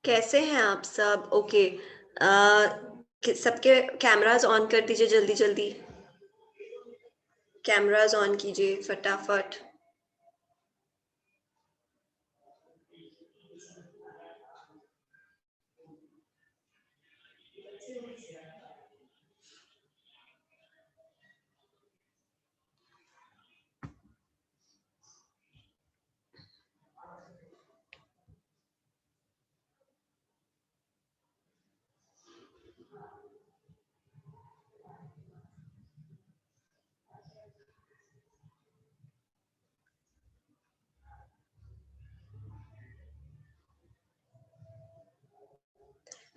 कैसे हैं आप सब? ओके। सबके कैमरास ऑन कर दीजिए जल्दी जल्दी। कैमरास ऑन कीजिए फटाफट।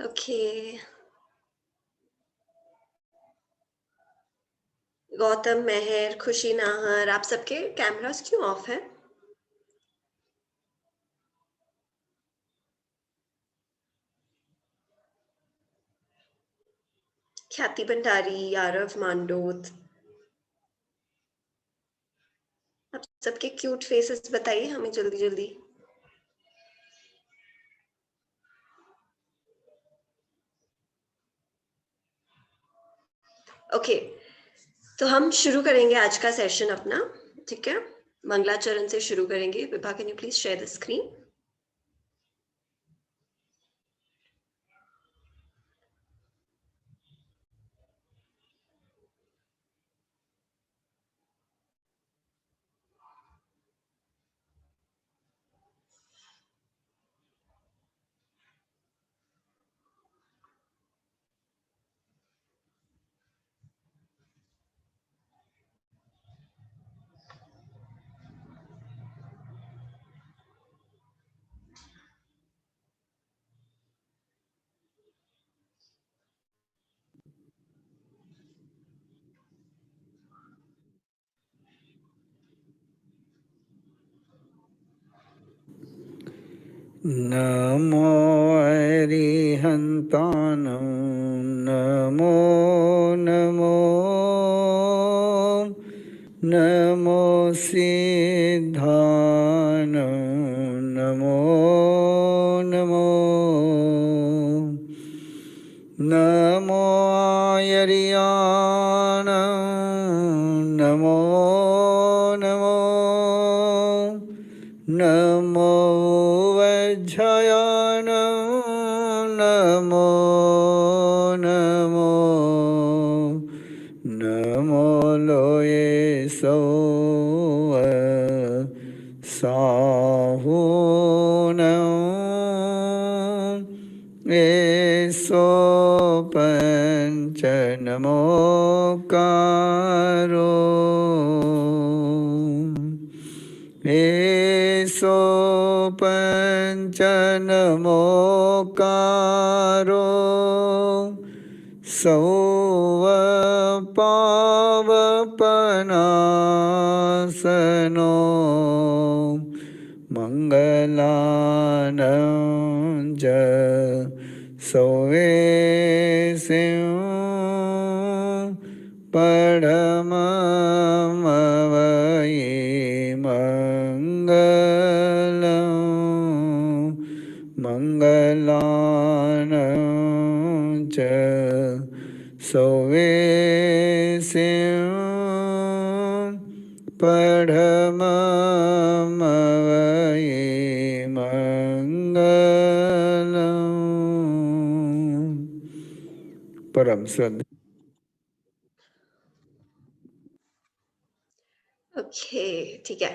ओके। गौतम, मेहर, खुशी, नाहर, आप सबके कैमरास क्यों ऑफ हैं? ख्याति भंडारी, आरव मांडोत, आप सबके क्यूट फेसेस बताइए हमें जल्दी जल्दी। ओके, तो हम शुरू करेंगे आज का सेशन अपना। ठीक है, मंगलाचरण से शुरू करेंगे। Vibha, can you please share the screen? नमो अरिहन्तानं नमो नमो नमो सिद्धानं नमो नमो नमो आयर्यानं नमो नमो नमो वज्रयानं नमो नमो नमो लोये सौव साहुनं एसो पंच नमोकारो एसो पंच नमोकारो सौव पावपनासनो मंगलानं च सौवेसिं परममवये मंगलं मंगलानं च सौवेसिं परममवये मंगलं। परम श्रद्धा। ओके, ठीक है।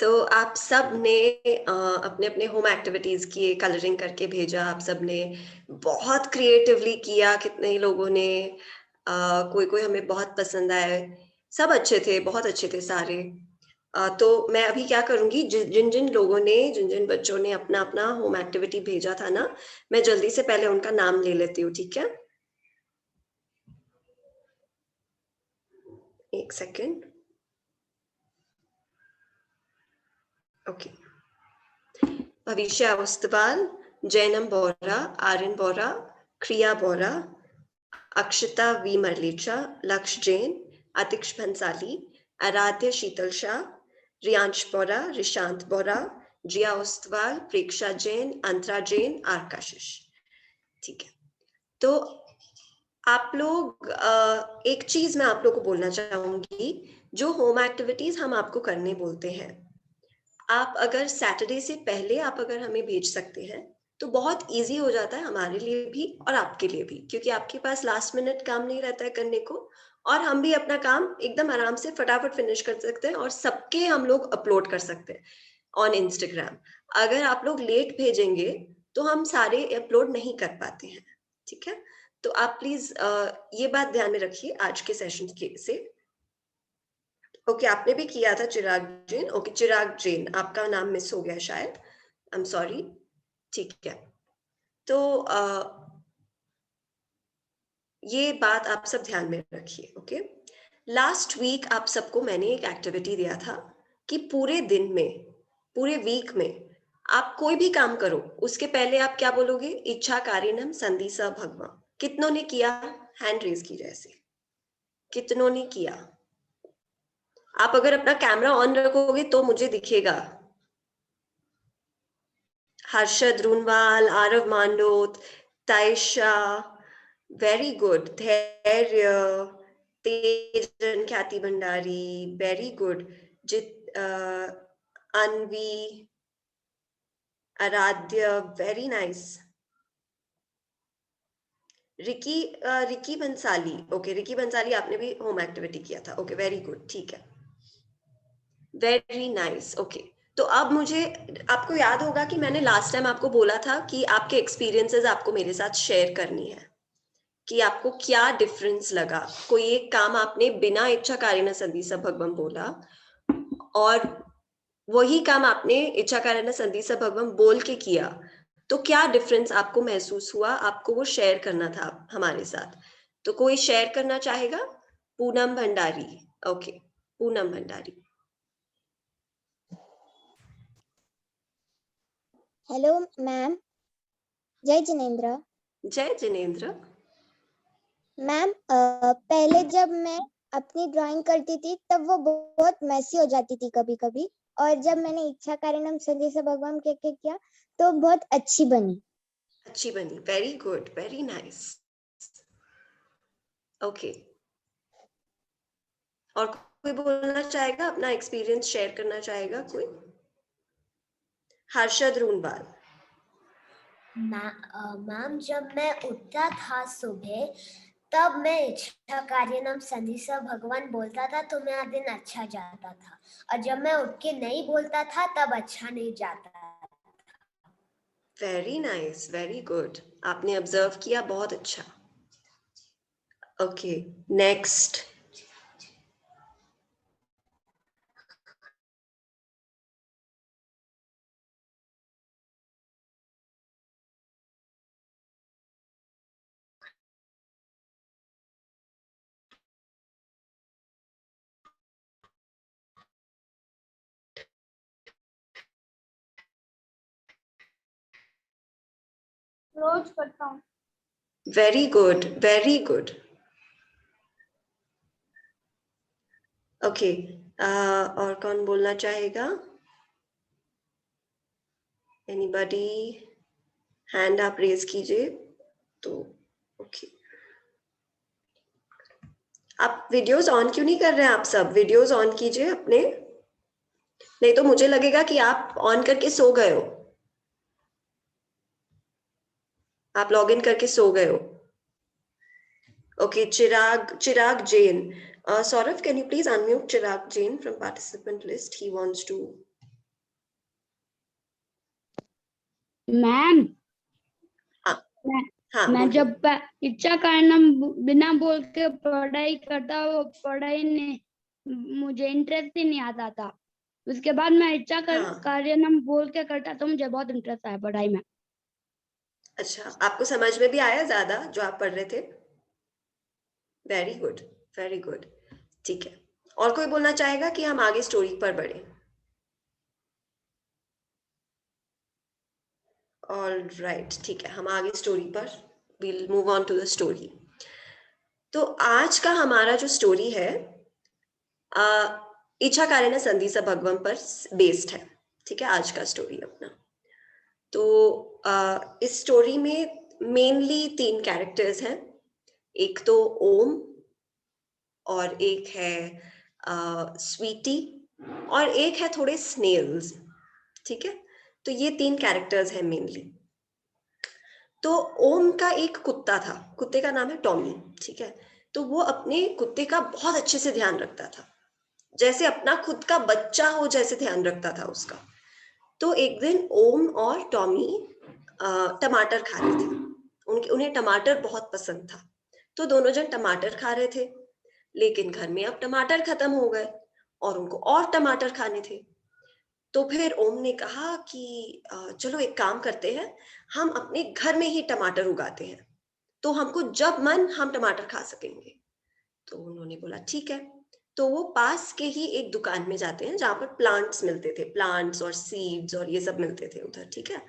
तो आप सब ने अपने अपने होम एक्टिविटीज किए, कलरिंग करके भेजा। आप सब ने बहुत क्रिएटिवली किया। कितने लोगों ने कोई कोई हमें बहुत पसंद आए। सब अच्छे थे, बहुत अच्छे थे सारे। तो मैं अभी क्या करूंगी, जिन जिन लोगों ने, जिन जिन बच्चों ने अपना अपना होम एक्टिविटी भेजा था ना, मैं जल्दी से पहले उनका नाम ले लेती हूँ। ठीक है, एक सेकेंड। ओके, भविष्य अवस्थवाल, जैनम बोरा, आर्यन बोरा, क्रिया बोरा, अक्षिता वी मरलीचा, लक्ष्य जैन, अतिक्ष भंसाली, आराध्य शीतल शाह, रियांश बोरा, रिशांत बोरा, जिया ओस्तवाल, प्रेक्षा जैन, अंतरा जैन, आकाशिश। ठीक है, तो आप लोग एक चीज मैं आप लोग को बोलना चाहूंगी, जो होम एक्टिविटीज हम आपको करने बोलते हैं, आप अगर सैटरडे से पहले आप अगर हमें भेज सकते हैं तो बहुत इजी हो जाता है हमारे लिए भी और आपके लिए भी, क्योंकि आपके पास लास्ट मिनट काम नहीं रहता है करने को, और हम भी अपना काम एकदम आराम से फटाफट फिनिश कर सकते हैं और सबके हम लोग अपलोड कर सकते हैं ऑन इंस्टाग्राम। अगर आप लोग लेट भेजेंगे तो हम सारे अपलोड नहीं कर पाते हैं। ठीक है, तो आप प्लीज ये बात ध्यान में रखिए आज के सेशन के से। ओके, आपने भी किया था चिराग जैन। ओके, चिराग जैन, आपका नाम मिस हो गया शायद, आई एम सॉरी। ठीक है, तो ये बात आप सब ध्यान में रखिए। ओके, लास्ट वीक आप सबको मैंने एक एक्टिविटी दिया था कि पूरे दिन में, पूरे वीक में आप कोई भी काम करो, उसके पहले आप क्या बोलोगे? इच्छा कारिणम संधि स भगवा। कितनों ने किया? हैंड रेज की जैसे, कितनों ने किया? आप अगर अपना कैमरा ऑन रखोगे तो मुझे दिखेगा। Harshad Runwal, Aarav Mandot, Taysha, very good. Dhairya, Tejan Khyati Bhandari, very good. Jit Anvi, Aaradhya, very nice. Ricky Ricky Bansali, okay, Ricky Bansali आपने भी होम एक्टिविटी किया था। ओके, वेरी गुड, ठीक है, वेरी नाइस। ओके, तो अब मुझे, आपको याद होगा कि मैंने लास्ट टाइम आपको बोला था कि आपके एक्सपीरियंसेस आपको मेरे साथ शेयर करनी है, कि आपको क्या डिफरेंस लगा। कोई एक काम आपने बिना इच्छा कारिणा संधि स भगवम बोला, और वही काम आपने इच्छा कारिणा संधि स भगवम बोल के किया, तो क्या डिफरेंस आपको महसूस हुआ? आपको वो शेयर करना था हमारे साथ। तो कोई शेयर करना चाहेगा? Poonam Bhandari. Okay, Poonam Bhandari. Hello ma'am, जय जिनेन्द्र। जय जिनेन्द्र। मैम, पहले जब मैं अपनी ड्राइंग करती थी तब वो बहुत मैसी हो जाती थी कभी कभी, और जब मैंने इच्छा कारिणम संधि स भगवम के किया तो बहुत अच्छी बनी। अच्छी बनी, very good, very nice. Okay, और कोई बोलना चाहेगा, अपना एक्सपीरियंस शेयर करना चाहेगा कोई? हर्षद रूनवाल। मैम, जब मैं उठता था सुबह तब मैं इच्छा कारिणम संधि स भगवान बोलता था तो मेरा दिन अच्छा जाता था, और जब मैं उठ के नहीं बोलता था तब अच्छा नहीं जाता था। वेरी नाइस, वेरी गुड, आपने ऑब्जर्व किया, बहुत अच्छा। Okay, next. रोज करता हूँ। Very good, very good. Okay, और कौन बोलना चाहेगा? एनीबॉडी? हैंड आप रेज कीजिए तो। ओके, आप वीडियोस ऑन क्यों नहीं कर रहे हैं? आप सब वीडियोस ऑन कीजिए अपने, नहीं तो मुझे लगेगा कि आप ऑन करके सो गए हो, आप लॉग इन करके सो गए हो। Okay, Chirag Jain. Saurav, can you please unmute Chirag Jain from participant list? He wants to. Ma'am, हाँ, मैं बोलिए। जब इच्छा कारणम बिना बोल के पढ़ाई करता, वो पढ़ाई ने मुझे इंटरेस्ट ही नहीं आता था। उसके बाद मैं इच्छा हाँ, कारणम बोल के करता तो मुझे बहुत इंटरेस्ट आया पढ़ाई में। अच्छा, आपको समझ में भी आया ज्यादा जो आप पढ़ रहे थे? वेरी गुड, वेरी गुड, ठीक है। और कोई बोलना चाहेगा कि हम आगे स्टोरी पर बढ़े? ऑल राइट, ठीक है, हम आगे स्टोरी पर, we'll move on to the story. तो आज का हमारा जो स्टोरी है इच्छाकारेण संधिसा भगवम पर बेस्ड है, ठीक है, आज का स्टोरी अपना। तो इस स्टोरी में मेनली 3 कैरेक्टर्स हैं, एक तो ओम और एक है स्वीटी और एक है थोड़े स्नेल्स, ठीक है। तो ये 3 कैरेक्टर्स हैं मेनली। तो ओम का एक कुत्ता था, कुत्ते का नाम है टॉमी, ठीक है। तो वो अपने कुत्ते का बहुत अच्छे से ध्यान रखता था, जैसे अपना खुद का बच्चा हो जैसे ध्यान रखता था उसका। तो एक दिन ओम और टॉमी टमाटर खा रहे थे, उन्हें टमाटर बहुत पसंद था। तो दोनों जन टमाटर खा रहे थे, लेकिन घर में अब टमाटर खत्म हो गए और उनको और टमाटर खाने थे। तो फिर ओम ने कहा कि चलो एक काम करते हैं, हम अपने घर में ही टमाटर उगाते हैं, तो हमको जब मन हम टमाटर खा सकेंगे। तो उन्होंने बोला ठीक है। तो वो पास के ही एक दुकान में जाते हैं जहाँ पर प्लांट्स मिलते थे, प्लांट्स और सीड्स और ये सब मिलते थे उधर, ठीक है।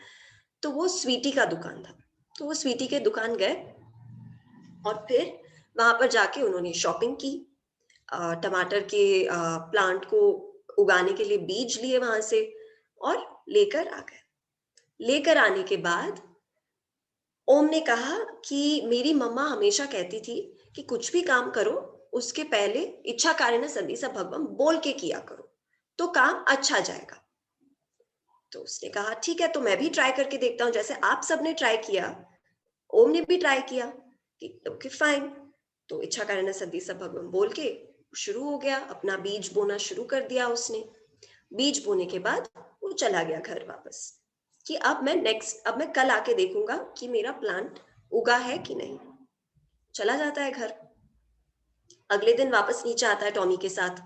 तो वो स्वीटी का दुकान था, तो वो स्वीटी के दुकान गए और फिर वहां पर जाके उन्होंने शॉपिंग की, टमाटर के प्लांट को उगाने के लिए बीज लिए वहां से और लेकर आ गए। लेकर आने के बाद ओम ने कहा कि मेरी मम्मा हमेशा कहती थी कि कुछ भी काम करो उसके पहले इच्छाकारेण संधिसा भगवम बोल के किया करो, तो काम अच्छा जाएगा। तो उसने कहा ठीक है, तो मैं भी ट्राई करके देखता हूँ, जैसे आप सबने ट्राई किया ओम ने भी ट्राई किया कि ओके फाइन। तो इच्छाकारेण संधिसा भगवम बोल के शुरू हो गया, अपना बीज बोना शुरू कर दिया उसने। बीज बोने के बाद वो चला गया घर वापस कि अब मैं कल आके देखूंगा कि मेरा प्लांट उगा है कि नहीं। चला जाता है घर। अगले दिन वापस नीचे आता है टॉमी के साथ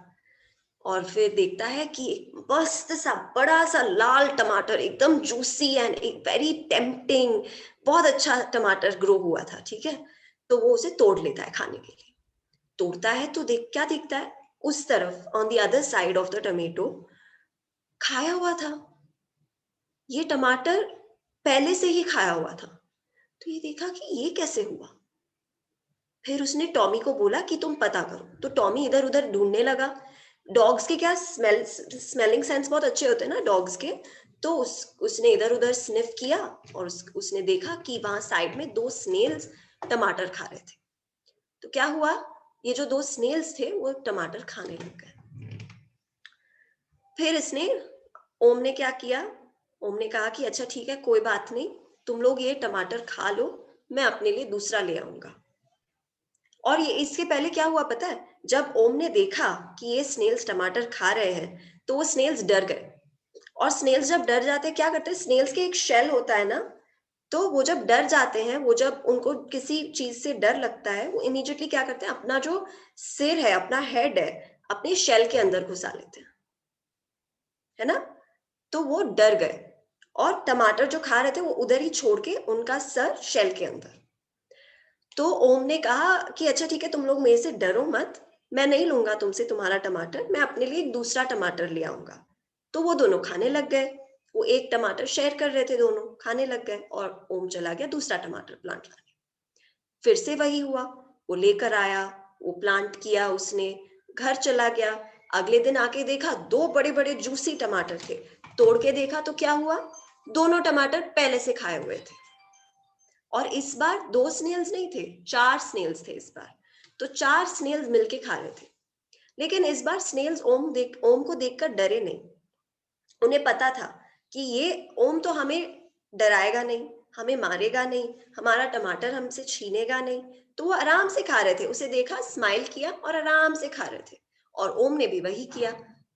और फिर देखता है कि एक मस्त सा बड़ा सा लाल टमाटर, एकदम जूसी एंड एक वेरी टेम्पटिंग, बहुत अच्छा टमाटर ग्रो हुआ था, ठीक है। तो वो उसे तोड़ लेता है खाने के लिए। तोड़ता है तो क्या दिखता है, उस तरफ on the other side of the tomato खाया हुआ था। ये टमाटर पहले से ही खाया हुआ था। तो ये देखा कि ये कैसे हुआ। फिर उसने टॉमी को बोला कि तुम पता करो। तो टॉमी इधर उधर ढूंढने लगा। डॉग्स के क्या स्मेलिंग सेंस बहुत अच्छे होते हैं ना डॉग्स के। तो उसने इधर उधर स्निफ किया और उसने देखा कि वहां साइड में 2 स्नेल्स टमाटर खा रहे थे। तो क्या हुआ, ये जो 2 स्नेल्स थे वो टमाटर खाने लग गए। फिर इसने ओम ने क्या किया, ओम ने कहा कि अच्छा ठीक है कोई बात नहीं, तुम लोग ये टमाटर खा लो, मैं अपने लिए दूसरा ले आऊंगा। और ये इसके पहले क्या हुआ पता है, जब ओम ने देखा कि ये स्नेल्स टमाटर खा रहे हैं तो वो स्नेल्स डर गए। और स्नेल्स जब डर जाते हैं क्या करते हैं, स्नेल्स के एक शेल होता है ना, तो वो जब डर जाते हैं, वो जब उनको किसी चीज से डर लगता है, वो इमीडिएटली क्या करते हैं, अपना जो सिर है, अपना हेड है, अपने शेल के अंदर घुसा लेते हैं, है ना। तो वो डर गए और टमाटर जो खा रहे थे वो उधर ही छोड़ के उनका सर शेल के अंदर। तो ओम ने कहा कि अच्छा ठीक है तुम लोग मेरे से डरो मत, मैं नहीं लूंगा तुमसे तुम्हारा टमाटर, मैं अपने लिए एक दूसरा टमाटर ले आऊंगा। तो वो दोनों खाने लग गए। वो एक टमाटर शेयर कर रहे थे, दोनों खाने लग गए और ओम चला गया दूसरा टमाटर प्लांट लाने। फिर से वही हुआ, वो लेकर आया, वो प्लांट किया उसने, घर चला गया। अगले दिन आके देखा 2 बड़े बड़े जूसी टमाटर थे। तोड़ के देखा तो क्या हुआ, दोनों टमाटर पहले से खाए हुए थे। और इस बार 2 स्नेल्स नहीं थे, 4 स्नेल्स थे इस बार। तो 4 स्नेल्स मिलके खा रहे थे। लेकिन इस बार स्नेल्स ओम को देखकर डरे नहीं। उन्हें पता था कि ये ओम तो हमें डराएगा नहीं, हमें मारेगा नहीं, हमारा टमाटर हमसे छीनेगा नहीं। तो वो आराम से खा रहे थे, उसे देखा, स्माइल किया और आराम से खा रहे थे। और ओम ने भी वही किया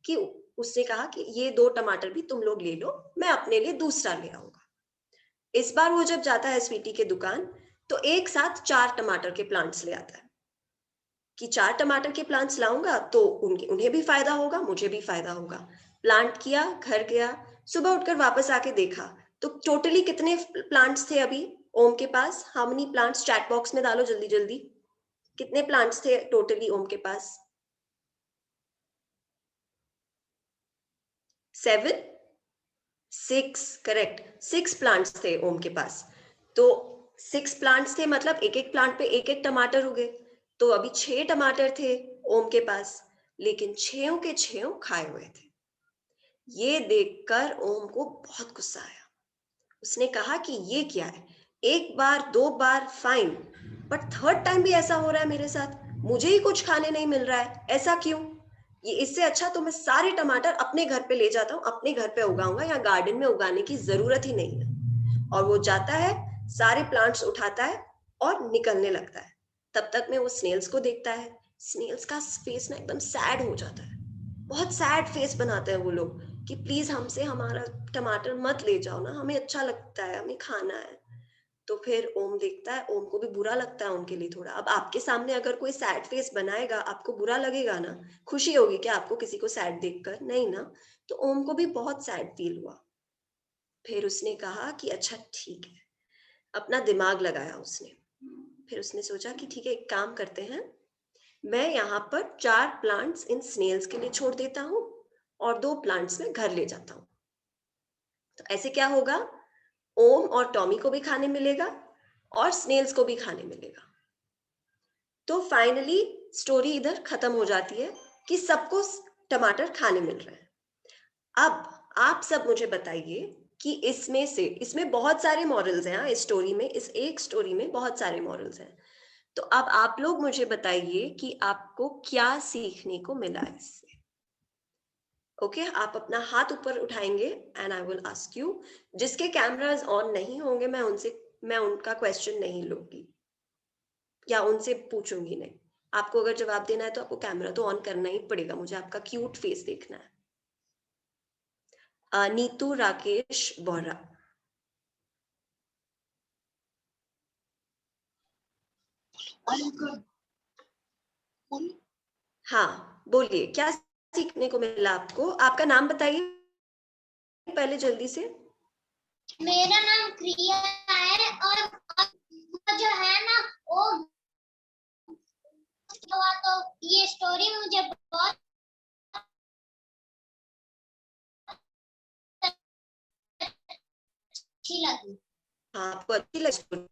कि उसने कहा कि ये 2 टमाटर भी तुम लोग ले लो, मैं अपने लिए दूसरा ले आऊंगा। इस बार वो जब जाता है स्वीटी के दुकान तो एक साथ 4 टमाटर के प्लांट्स ले आता है कि 4 टमाटर के प्लांट्स लाऊंगा तो उन्हें भी फायदा होगा, मुझे भी फायदा होगा। प्लांट किया, घर गया, सुबह उठकर वापस आके देखा तो टोटली कितने प्लांट्स थे अभी ओम के पास। How many plants, chat box में डालो जल्दी जल्दी, कितने प्लांट्स थे टोटली ओम के पास। 7, 6, करेक्ट, 6 प्लांट्स थे ओम के पास। तो 6 प्लांट्स थे, मतलब एक एक प्लांट पे एक एक टमाटर उगे। तो अभी 6 टमाटर थे ओम के पास, लेकिन 6 के 6 खाए हुए थे। ये देखकर ओम को बहुत गुस्सा आया। उसने कहा कि ये क्या है, एक बार 2 बार फाइन, बट थर्ड टाइम भी ऐसा हो रहा है मेरे साथ, मुझे ही कुछ खाने नहीं मिल रहा है, ऐसा क्यों? ये इससे अच्छा तो मैं सारे टमाटर अपने घर पे ले जाता हूँ, अपने घर पे उगाऊंगा, या गार्डन में उगाने की जरूरत ही नहीं है। और वो जाता है, सारे प्लांट्स उठाता है और निकलने लगता है। तब तक में वो स्नेल्स को देखता है। स्नेल्स का फेस ना एकदम सैड हो जाता है, बहुत सैड फेस बनाते हैं वो लोग कि प्लीज हमसे हमारा टमाटर मत ले जाओ ना, हमें अच्छा लगता है, हमें खाना है। तो फिर ओम देखता है, ओम को भी बुरा लगता है उनके लिए थोड़ा। अब आपके सामने अगर कोई सैड फेस बनाएगा, आपको बुरा लगेगा ना? खुशी होगी क्या आपको किसी को सैड देखकर? नहीं ना। तो ओम को भी बहुत सैड फील हुआ। फिर उसने कहा कि अच्छा ठीक है, अपना दिमाग लगाया उसने। फिर उसने सोचा कि ठीक है, एक काम करते हैं, मैं यहाँ पर 4 प्लांट्स इन स्नेल्स के लिए छोड़ देता हूँ और 2 प्लांट्स में घर ले जाता हूँ। तो ऐसे क्या होगा, ओम और टॉमी को भी खाने मिलेगा और स्नेल्स को भी खाने मिलेगा। तो फाइनली स्टोरी इधर खत्म हो जाती है कि सबको टमाटर खाने मिल रहे हैं। अब आप सब मुझे बताइए कि इसमें बहुत सारे मॉरल्स हैं। इस स्टोरी में, इस एक स्टोरी में बहुत सारे मॉरल्स हैं। तो अब आप लोग मुझे बताइए कि आपको क्या सीखने को मिला इससे। ओके, आप अपना हाथ ऊपर उठाएंगे and I will ask you. जिसके कैमरास ऑन नहीं होंगे, मैं उनका क्वेश्चन नहीं लूंगी या उनसे पूछूंगी नहीं। आपको अगर जवाब देना है तो आपको कैमरा तो ऑन करना ही पड़ेगा, मुझे आपका क्यूट फेस देखना है। नीतू राकेश बोहरा। हाँ बोलिए, क्या सीखने को मिला आपको? आपका नाम बताइए पहले जल्दी से। मेरा नाम क्रिया है और जो है ना वो हुआ, तो ये स्टोरी मुझे बहुत अच्छी लगी। हाँ, आपको अच्छी लगी?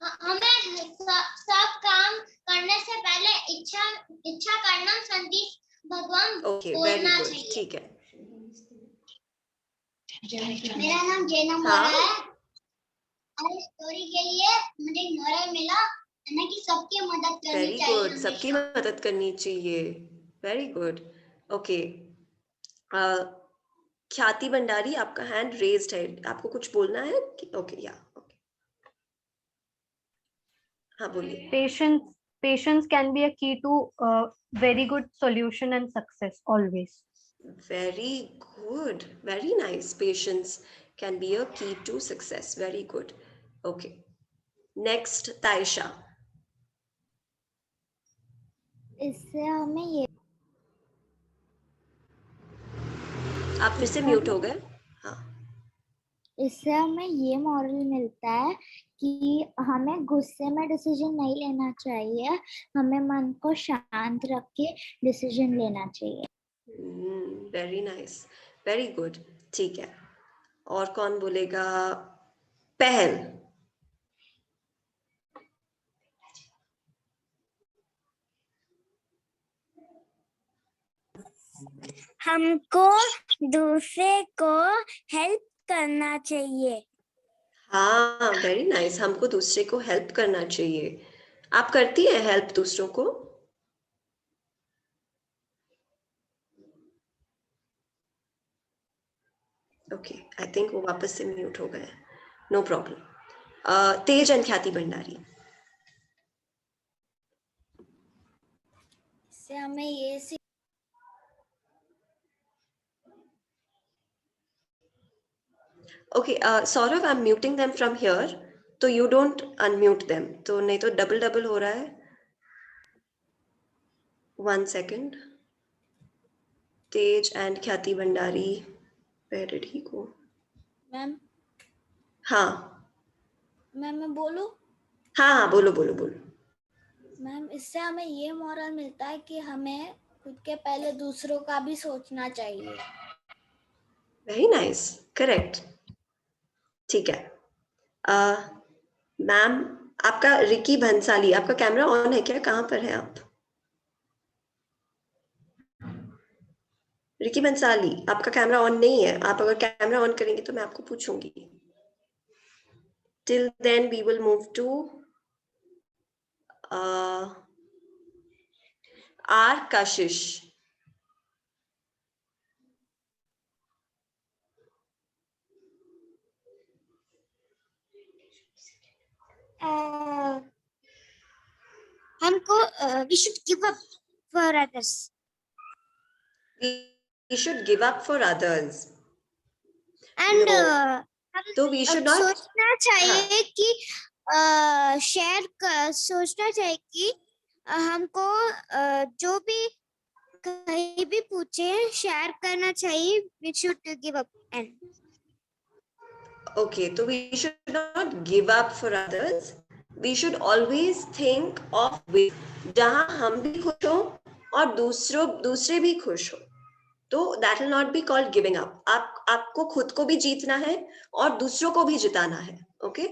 हमें सब काम करने से पहले इच्छा करना संदेश भगवान ओके, वेरी बोलना गुड, चाहिए। ठीक है। मेरा नाम जैनम बोरा हाँ, है और स्टोरी के लिए मुझे मोरल मिला है कि सबकी मदद करनी वेरी चाहिए गुड, सबकी हमेशा। मदद करनी चाहिए। Very good. ओके, ख्याति भंडारी, आपका हैंड रेज्ड है, आपको कुछ बोलना है? ओके, या ओके, हाँ बोलिए। Patience can be a key to very good solution and success always. Very good, very nice. Patience can be a key to success. Very good. Okay, next Taisha. इससे हमें ये आप फिर से म्यूट हो गए। हाँ, इससे हमें ये मॉरल मिलता है कि हमें गुस्से में डिसीजन नहीं लेना चाहिए, हमें मन को शांत रख के डिसीजन लेना चाहिए। Very nice, very good. ठीक है, और कौन बोलेगा? पहल। हमको दूसरे को हेल्प करना चाहिए। हाँ, वेरी नाइस, हमको दूसरे को हेल्प करना चाहिए। आप करती हैं हेल्प दूसरों को? ओके, आई थिंक वो वापस से म्यूट हो गए। No problem. Tej and Khyati Bhandari. इससे हमें ये okay, Saurabh, I am muting them from here, तो यू डोंट अनम्यूट देम, तो नहीं तो डबल डबल हो रहा है। 1 second. Tej and Khyati Bhandari, where did he go? Ma'am हाँ मैं बोलूं? हाँ हाँ, बोलो बोलो बोलो। मैम, इससे हमें ये मॉरल मिलता है कि हमें खुद के पहले दूसरों का भी सोचना चाहिए। Very nice, correct. ठीक है, मैम आपका रिकी भंसाली, आपका कैमरा ऑन है क्या? कहाँ पर है आप? रिकी भंसाली, आपका कैमरा ऑन नहीं है। आप अगर कैमरा ऑन करेंगे तो मैं आपको पूछूंगी। Till then we will move to R Kashish. हमको we should give up for others. We should give up for others. And No. हम तो we should not. सोचना चाहिए कि सोचना चाहिए कि हमको जो भी कहीं भी पूछे शेयर करना चाहिए. We should give up. And Okay, so we should not give up for others. We should always think of ways जहाँ हम भी खुश हो और दूसरे भी खुश हो. तो that will not be called giving up. आपको खुद को भी जीतना है और दूसरों को भी जिताना है. Okay?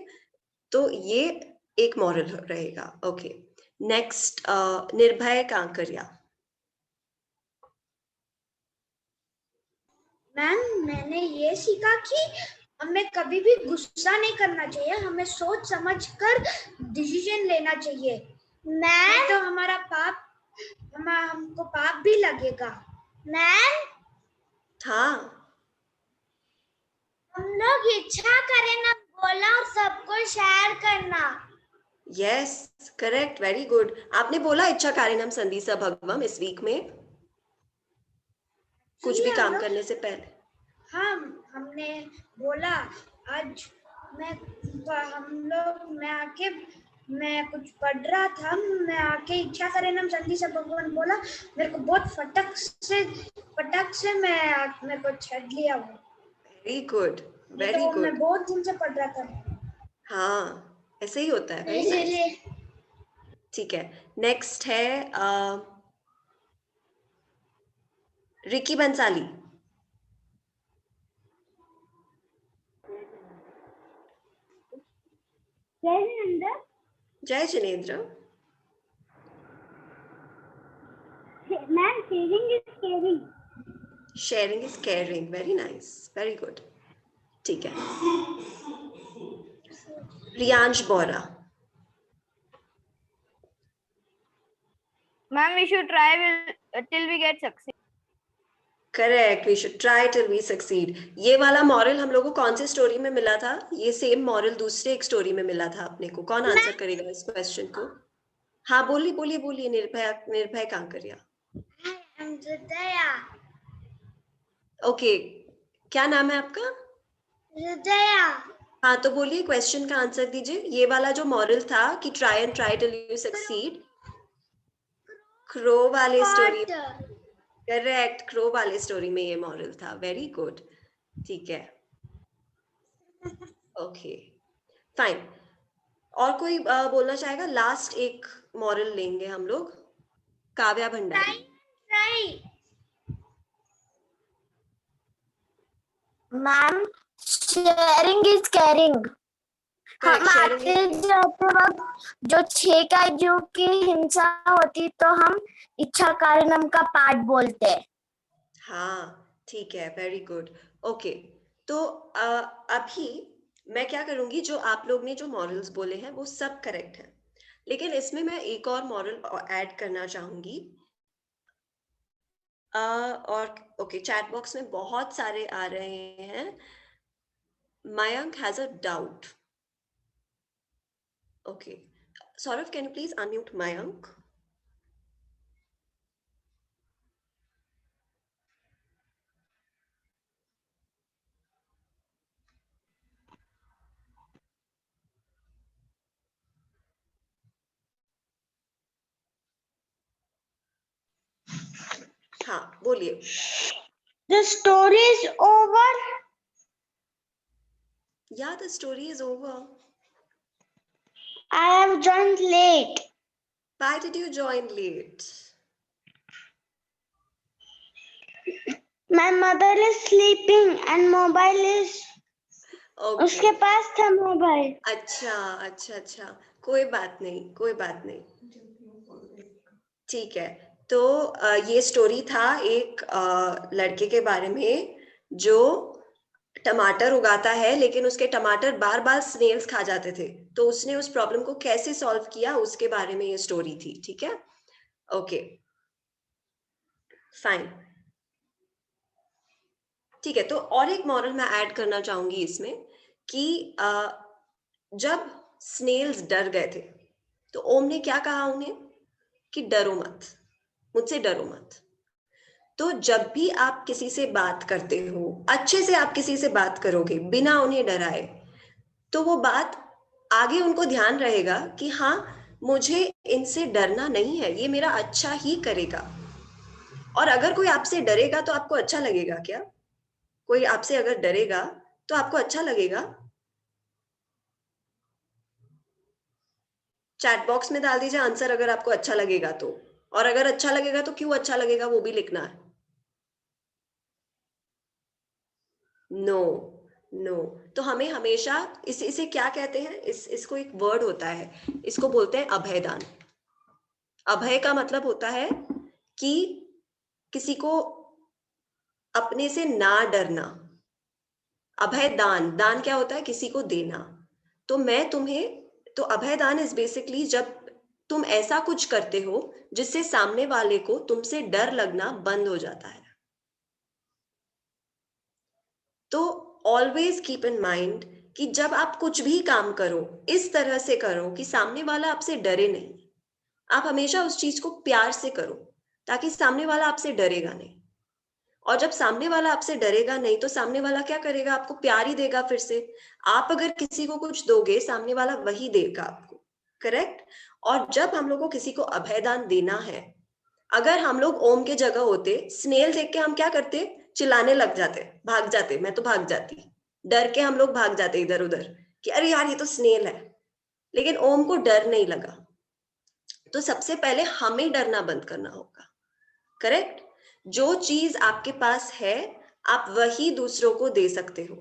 तो ये एक मॉरल रहेगा. Okay. Next, निर्भय कांकरिया. मैम मैंने ये सीखा कि हमें कभी भी गुस्सा नहीं करना चाहिए, हमें सोच समझ कर डिसीजन लेना चाहिए. नहीं तो हमारा हमको पाप भी लगेगा. मैम हाँ, हम लोग इच्छा करें ना बोला और सबको शेयर करना. yes, correct, very good. आपने बोला इच्छा कारिणम संधिसा भगवम इस वीक में कुछ भी काम करने से पहले. हमने बोला आज मैं कुछ पढ़ रहा था, मैं आके इच्छा करे नाम संधि से भगवान बोला, मेरे को बहुत फटक से मेरे को छेड़ लिया वो. Very good, very good. मैं बहुत दिन से पढ़ रहा था. हाँ, ऐसे ही होता है. very nice. ठीक है. नेक्स्ट है रिकी बंसाली. जय Jinendra. Ma'am sharing is caring. Sharing is caring. Very nice, very good. ठीक है. Riyansh Bora. Ma'am, we should try till we get succeed. Correct. We should try till we succeed. ये वाला मॉरल हम लोगों को कौन से स्टोरी में मिला था? ये सेम मॉरल दूसरे एक स्टोरी में मिला था अपने को. कौन आंसर करेगा इस क्वेश्चन को? हाँ, बोलिए. निर्भय कांकरिया. ओके, क्या नाम है आपका? हृदया. हाँ, तो बोलिए, क्वेश्चन का आंसर दीजिए. ये वाला जो मॉरल था कि try till you succeed, crow वाले स्टोरी. करेक्ट, क्रो वाले स्टोरी में ये मॉरल था. Very good. ठीक है. Okay, fine. और कोई बोलना चाहेगा? लास्ट एक मॉरल लेंगे हम लोग. Kavya Bhandari. Ma'am sharing is caring. हम आते जाते वक्त जो 6 कायजों की हिंसा होती तो हम इच्छा कारणम का पाठ बोलते. हाँ, ठीक है. Very good. ओके, तो अभी मैं क्या करूंगी, जो आप लोग ने जो मॉरल्स बोले हैं वो सब करेक्ट है, लेकिन इसमें मैं एक और मॉरल ऐड करना चाहूंगी. और ओके, चैट बॉक्स में बहुत सारे आ रहे हैं. Mayank has a doubt. Okay. Saurav, can you please unmute Mayank? हाँ, बोलिए. The story is over. Yeah, the story is over. I have joined late. Why did you join late? My mother is sleeping and mobile is Okay. उसके पास था mobile. अच्छा. कोई बात नहीं, कोई बात नहीं, ठीक है। तो ये स्टोरी था एक लड़के के बारे में जो टमाटर उगाता है, लेकिन उसके टमाटर बार बार स्नेल्स खा जाते थे। तो उसने उस प्रॉब्लम को कैसे सॉल्व किया, उसके बारे में ये स्टोरी थी। ठीक है, ओके फाइन, ठीक है। तो और एक मॉरल मैं ऐड करना चाहूंगी इसमें कि जब स्नेल्स डर गए थे तो ओम ने क्या कहा उन्हें कि डरो मत, मुझसे डरो मत। तो जब भी आप किसी से बात करते हो, अच्छे से आप किसी से बात करोगे बिना उन्हें डराए, तो वो बात आगे उनको ध्यान रहेगा कि हाँ मुझे इनसे डरना नहीं है, ये मेरा अच्छा ही करेगा। और अगर कोई आपसे डरेगा तो आपको अच्छा लगेगा क्या? कोई आपसे अगर डरेगा तो आपको अच्छा लगेगा? चैट बॉक्स में डाल दीजिए आंसर अगर आपको अच्छा लगेगा तो, और अगर अच्छा लगेगा तो क्यों अच्छा लगेगा वो भी लिखना है। नो नो, तो हमें हमेशा इसे क्या कहते हैं, इसको एक वर्ड होता है, इसको बोलते हैं अभयदान। अभय का मतलब होता है कि किसी को अपने से ना डरना। अभय दान, दान क्या होता है? किसी को देना। तो मैं तुम्हें, तो अभय दान इज बेसिकली जब तुम ऐसा कुछ करते हो जिससे सामने वाले को तुमसे डर लगना बंद हो जाता है। तो ऑलवेज कीप इन माइंड कि जब आप कुछ भी काम करो इस तरह से करो कि सामने वाला आपसे डरे नहीं। आप हमेशा उस चीज को प्यार से करो ताकि सामने वाला आपसे डरेगा नहीं। और जब सामने वाला आपसे डरेगा नहीं तो सामने वाला क्या करेगा? आपको प्यार ही देगा फिर से। आप अगर किसी को कुछ दोगे सामने वाला वही देगा आपको, करेक्ट? और जब हम लोग को किसी को अभयदान देना है, अगर हम लोग ओम के जगह होते, स्नेल देख के हम क्या करते? चिल्लाने लग जाते, भाग जाते। मैं तो भाग जाती, डर के हम लोग भाग जाते इधर उधर कि अरे यार ये तो स्नेल है। लेकिन ओम को डर नहीं लगा। तो सबसे पहले हमें डरना बंद करना होगा, करेक्ट? जो चीज आपके पास है आप वही दूसरों को दे सकते हो।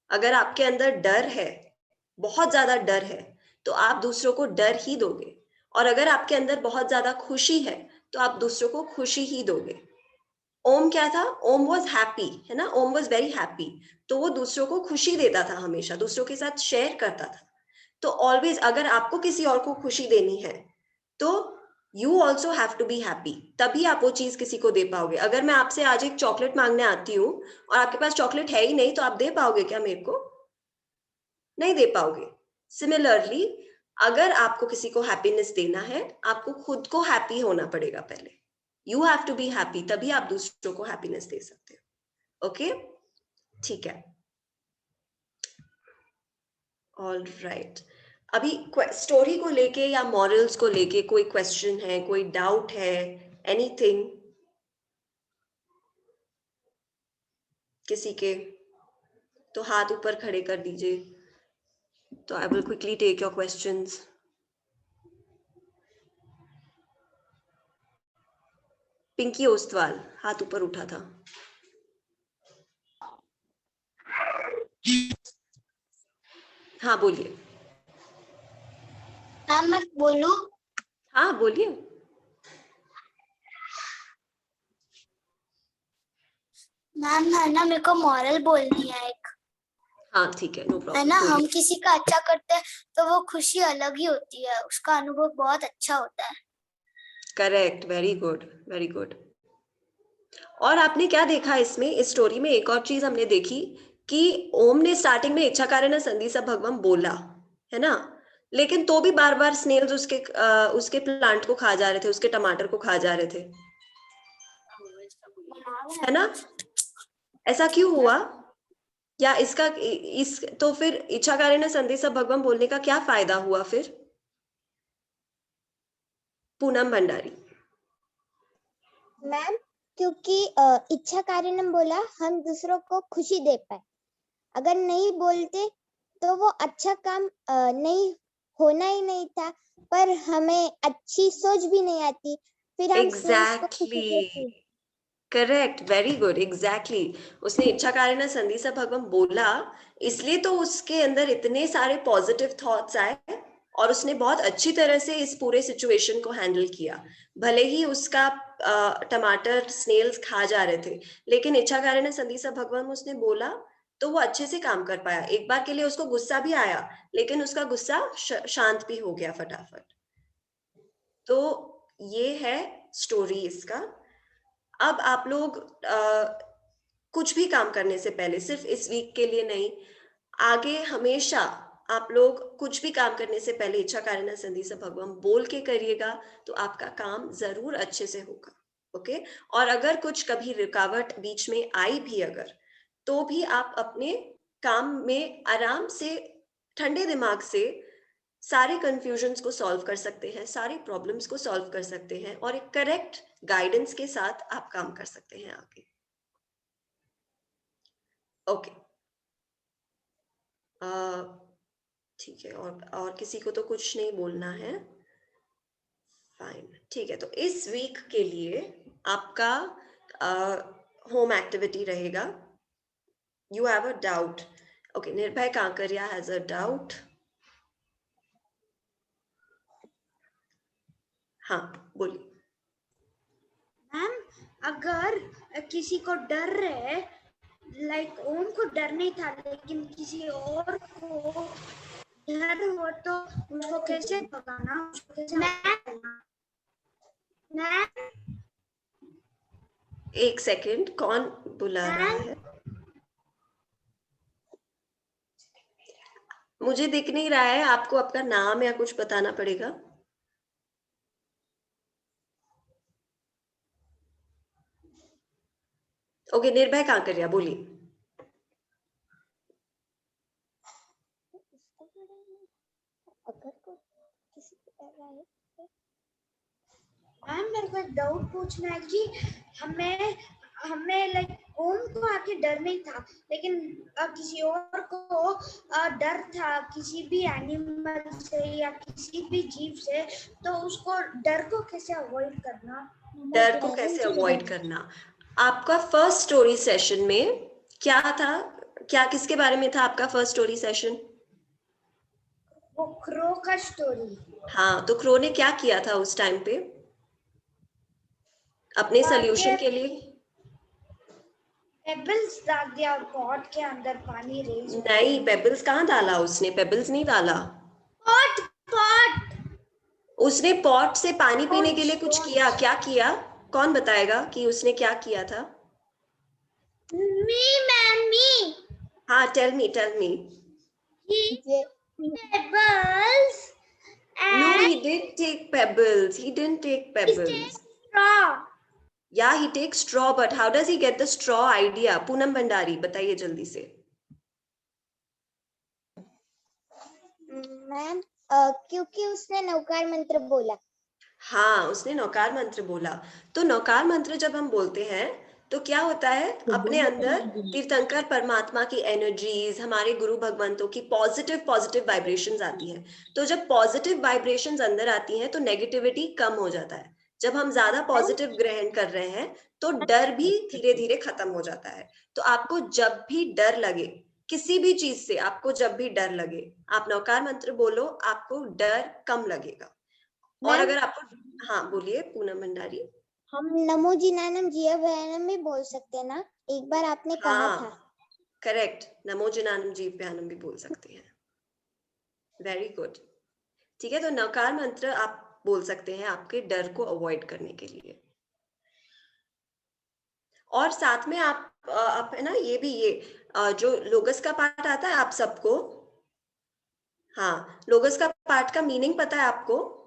अगर आपके अंदर डर है, बहुत ज्यादा डर है, तो आप दूसरों को डर ही दोगे। और अगर आपके अंदर बहुत ज्यादा खुशी है तो आप दूसरों को खुशी ही दोगे। ओम क्या था? ओम वॉज हैप्पी, है ना? ओम वॉज वेरी हैप्पी, तो वो दूसरों को खुशी देता था, हमेशा दूसरों के साथ शेयर करता था। तो ऑलवेज अगर आपको किसी और को खुशी देनी है तो you also have to be happy, तभी आप वो चीज किसी को दे पाओगे। अगर मैं आपसे आज एक चॉकलेट मांगने आती हूँ और आपके पास चॉकलेट है ही नहीं, तो आप दे पाओगे क्या मेरे को? नहीं दे पाओगे। सिमिलरली अगर आपको किसी को हैप्पीनेस देना है, आपको खुद को हैप्पी होना पड़ेगा पहले। You have to be happy, तभी आप दूसरों को हैप्पीनेस दे सकते हो। ओके, ठीक है, ऑल राइट। अभी स्टोरी को लेके या मॉरल्स को लेके कोई क्वेश्चन है, कोई डाउट है, एनीथिंग किसी के? तो हाथ ऊपर खड़े कर दीजिए, तो I will quickly take your questions. Pinky Ostwal हाथ ऊपर उठा था। हाँ बोलिए। मैम मैं बोलूं? हाँ बोलिए। मैम है ना, मेरे को मॉरल बोलनी है एक। हाँ ठीक है, नो प्रॉब्लम। है ना, हम किसी का अच्छा करते हैं तो वो खुशी अलग ही होती है, उसका अनुभव बहुत अच्छा होता है। Correct, very good, very good. और आपने क्या देखा इसमें, इस स्टोरी में एक और चीज हमने देखी कि ओम ने स्टार्टिंग में इच्छा कारण संदिसा भगवान बोला, है ना? लेकिन तो भी बार बार स्नेल्स उसके प्लांट को खा जा रहे थे, उसके टमाटर को खा जा रहे थे, है ना? ऐसा क्यों हुआ? या इसका तो फिर इच्छा कारण संदेशा भगवान बोलने का क्या फायदा हुआ फिर? पूनम भंडारी। मैम क्योंकि इच्छा कारणम बोला, हम दूसरों को खुशी दे पाए। अगर नहीं बोलते तो वो अच्छा काम नहीं होना ही नहीं था, पर हमें अच्छी सोच भी नहीं आती, फिर हम exactly, correct, very good, exactly. उसने इच्छा कारण संदेशा भगवान बोला, इसलिए तो उसके अंदर इतने सारे पॉजिटिव थॉट्स आए, और उसने बहुत अच्छी तरह से इस पूरे सिचुएशन को हैंडल किया। भले ही उसका टमाटर स्नेल्स खा जा रहे थे, लेकिन इच्छाकारिणी संधीसा भगवान उसने बोला तो वो अच्छे से काम कर पाया। एक बार के लिए उसको गुस्सा भी आया, लेकिन उसका गुस्सा शांत भी हो गया फटाफट। तो ये है स्टोरी इसका। अब आप लोग कुछ भी काम करने से पहले, सिर्फ इस वीक के लिए नहीं, आगे हमेशा आप लोग कुछ भी काम करने से पहले इच्छाकारिणी संधीसा भगवान बोल के करिएगा, तो आपका काम जरूर अच्छे से होगा। ओके? और अगर कुछ कभी रुकावट बीच में आई भी अगर, तो भी आप अपने काम में आराम से ठंडे दिमाग से सारे कंफ्यूजन्स को सॉल्व कर सकते हैं, सारे प्रॉब्लम्स को सॉल्व कर सकते हैं, और एक करेक्ट गाइडेंस के साथ आप काम कर सकते हैं आगे। ओके, ठीक है। और किसी को तो कुछ नहीं बोलना है? फाइन, ठीक है। तो इस वीक के लिए आपका होम एक्टिविटी रहेगा, you have a doubt. Okay, निर्भय कांकरिया हैज अ डाउट। हाँ, बोलिए। मैम, अगर किसी को डर है, लाइक ओम को डर नहीं था, लेकिन किसी और को डर हो, तो उसको कैसे भगाना, उसको कैसे हटाना? मैम, एक सेकंड, कौन बुला रहा है? मुझे दिख नहीं रहा है, आपको अपना नाम या कुछ बताना पड़ेगा। ओके, निर्भय कांकरिया, बोलिए। अगर कोई किसी को डर रहा है, मैम मेरे को एक डाउट पूछना है कि हमें लाइक ओम को आके डर नहीं था, लेकिन किसी और को डर था किसी भी एनिमल से या किसी भी जीव से, तो उसको डर को कैसे अवॉइड करना? डर को कैसे अवॉइड करना? आपका फर्स्ट स्टोरी सेशन में क्या था? क्या किसके बारे में था आपका फर्स्ट स्टोरी सेशन? वो क्रो का स्टोरी। हाँ, तो क्रो ने क्या किया था उस टाइम पे अपने सोल्यूशन के लिए? पेबल्स डाल दिया पॉट के अंदर, पानी रेज। नहीं, पेबल्स कहाँ डाला उसने? पेबल्स नहीं डाला। पॉट उसने पॉट से पानी पीने के लिए कुछ किया। क्या किया? कौन बताएगा कि उसने क्या किया था? मी हाँ, tell me. Pebbles No, he didn't take pebbles. He didn't take pebbles. straw. Yeah, he takes straw, but how does he get the straw idea? Poonam Bhandari, बताइए जल्दी से। मैम क्योंकि उसने नौकार मंत्र बोला। हाँ, उसने नौकार मंत्र बोला। तो नौकार मंत्र जब हम बोलते हैं तो क्या होता है, अपने अंदर तीर्थंकर परमात्मा की एनर्जीज, हमारे गुरु भगवंतों की पॉजिटिव वाइब्रेशंस आती हैं। तो जब पॉजिटिव वाइब्रेशंस अंदर आती हैं तो नेगेटिविटी कम हो जाता है। जब हम ज्यादा पॉजिटिव ग्रहण कर रहे हैं तो डर भी धीरे धीरे खत्म हो जाता है। तो आपको जब भी डर लगे, किसी भी चीज से आपको जब भी डर लगे, आप नौकार मंत्र बोलो, आपको डर कम लगेगा। और अगर आपको, हाँ बोलिए पूनम भंडारी। हम नमो जिनानम जिया भयानम भी बोल सकते हैं ना? एक बार आपने कहा था। करेक्ट, नमो जिनानम जीव भयानम भी बोल सकते हैं। Very good. ठीक है, तो नकार मंत्र आप बोल सकते हैं आपके डर को अवॉइड करने के लिए। और साथ में आप है ना, ये भी जो लोगस का पार्ट आता है आप सबको, हाँ, लोगस का पार्ट का मीनिंग पता है आपको?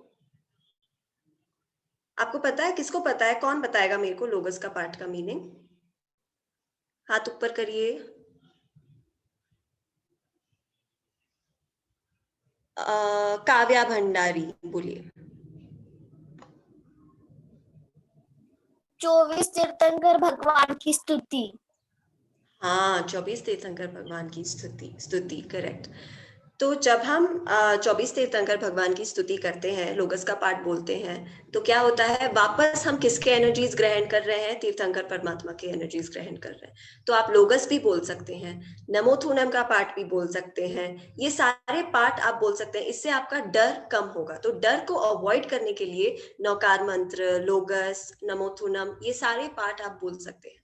आपको पता है? किसको पता है? कौन बताएगा मेरे को लोगस का पार्ट का मीनिंग? हाथ ऊपर करिए। काव्या भंडारी, बोलिए। 24 तीर्थंकर भगवान की स्तुति। हाँ, 24 तीर्थंकर भगवान की स्तुति, करेक्ट। तो जब हम 24 तीर्थंकर भगवान की स्तुति करते हैं, लोगस का पाठ बोलते हैं, तो क्या होता है, वापस हम किसके एनर्जीज ग्रहण कर रहे हैं? तीर्थंकर परमात्मा की एनर्जीज ग्रहण कर रहे हैं। तो आप लोगस भी बोल सकते हैं, नमोथुनम का पाठ भी बोल सकते हैं, ये सारे पाठ आप बोल सकते हैं। इससे आपका डर कम होगा। तो डर को अवॉइड करने के लिए नौकार मंत्र, लोगस, नमोथुनम, ये सारे पाठ आप बोल सकते हैं।